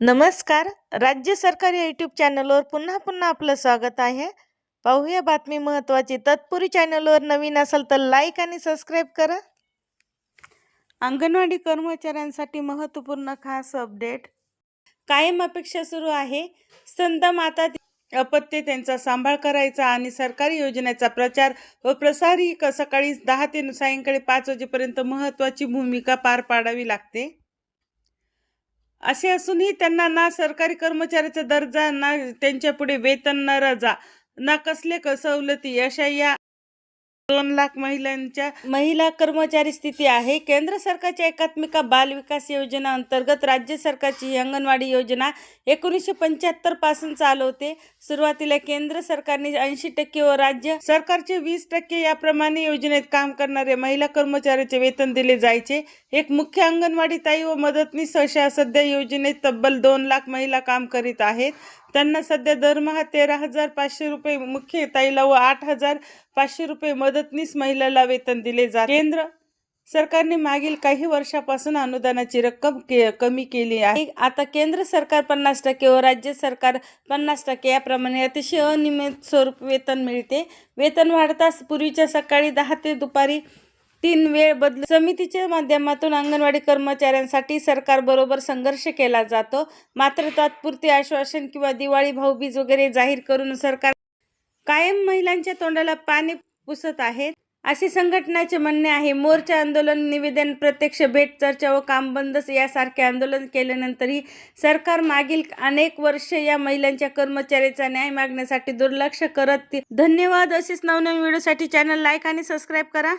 नमस्कार. राज्य सरकार या यूट्यूब चॅनलवर पुन्हा आपलं स्वागत आहे. पाहूया बातमी महत्त्वाची. तत्पूर्वी चॅनलवर नवीन असाल तर लाईक आणि सबस्क्राईब करा. अंगणवाडी कर्मचाऱ्यांसाठी महत्त्वपूर्ण खास अपडेट. कायम अपेक्षा सुरू आहे. स्तनदा माता अपत्य त्यांचा सांभाळ करायचा आणि सरकारी योजनेचा प्रचार व प्रसार ही सकाळी 10 ते सायंकाळी 5 वाजेपर्यंत महत्त्वाची भूमिका पार पाडावी लागते. असे असूनही त्यांना ना सरकारी कर्मचाऱ्याचा दर्जा, ना त्यांच्या पुढे वेतन, ना रजा, ना कसले सवलती अशा या 2 लाख महिला कर्मचारी स्थिती आहे. केंद्र सरकारच्या एकात्मिका बाल विकास योजना अंतर्गत राज्य सरकारची ही अंगणवाडी योजना 1975 पासून चालवते. सुरुवातीला केंद्र सरकारने 80% व राज्य सरकारचे 20% याप्रमाणे योजनेत काम करणारे महिला कर्मचाऱ्याचे वेतन दिले जायचे. एक मुख्य अंगणवाडी ताई व मदतनीस अशा सध्या योजनेत तब्बल 2 लाख महिला काम करीत आहेत. त्यांना सध्या दरमहा 13,500 रुपये मुख्य ताईला व 8,500 रुपये मदतनीस महिलाला वेतन दिले जाते. केंद्र सरकारने मागील काही वर्षापासून अनुदानाची रक्कम कमी केली आहे. आता केंद्र सरकार 50% व राज्य सरकार 50% याप्रमाणे अतिशय अनियमित स्वरूप वेतन मिळते. वेतन वाढताच पूर्वीच्या सकाळी 10 ते दुपारी 3 वेळ बदल समितीच्या माध्यमातून अंगणवाडी कर्मचाऱ्यांसाठी सरकारबरोबर संघर्ष केला जातो. मात्र तात्पुरते आश्वासन किंवा दिवाळी, भाऊबीज वगैरे जाहीर करून सरकार कायम महिलांच्या तोंडाला पाणी पुसत आहेत, असे संघटनाचे म्हणणे आहे. मोर्चा, आंदोलन, निवेदन, प्रत्यक्ष भेट, चर्चा व काम बंद यासारखे आंदोलन केल्यानंतरही सरकार मागील अनेक वर्ष या महिलांच्या कर्मचाऱ्याचा न्याय मागण्यासाठी दुर्लक्ष करत. धन्यवाद. असेच नवनवीन व्हिडिओसाठी चॅनल लाईक आणि सबस्क्राईब करा.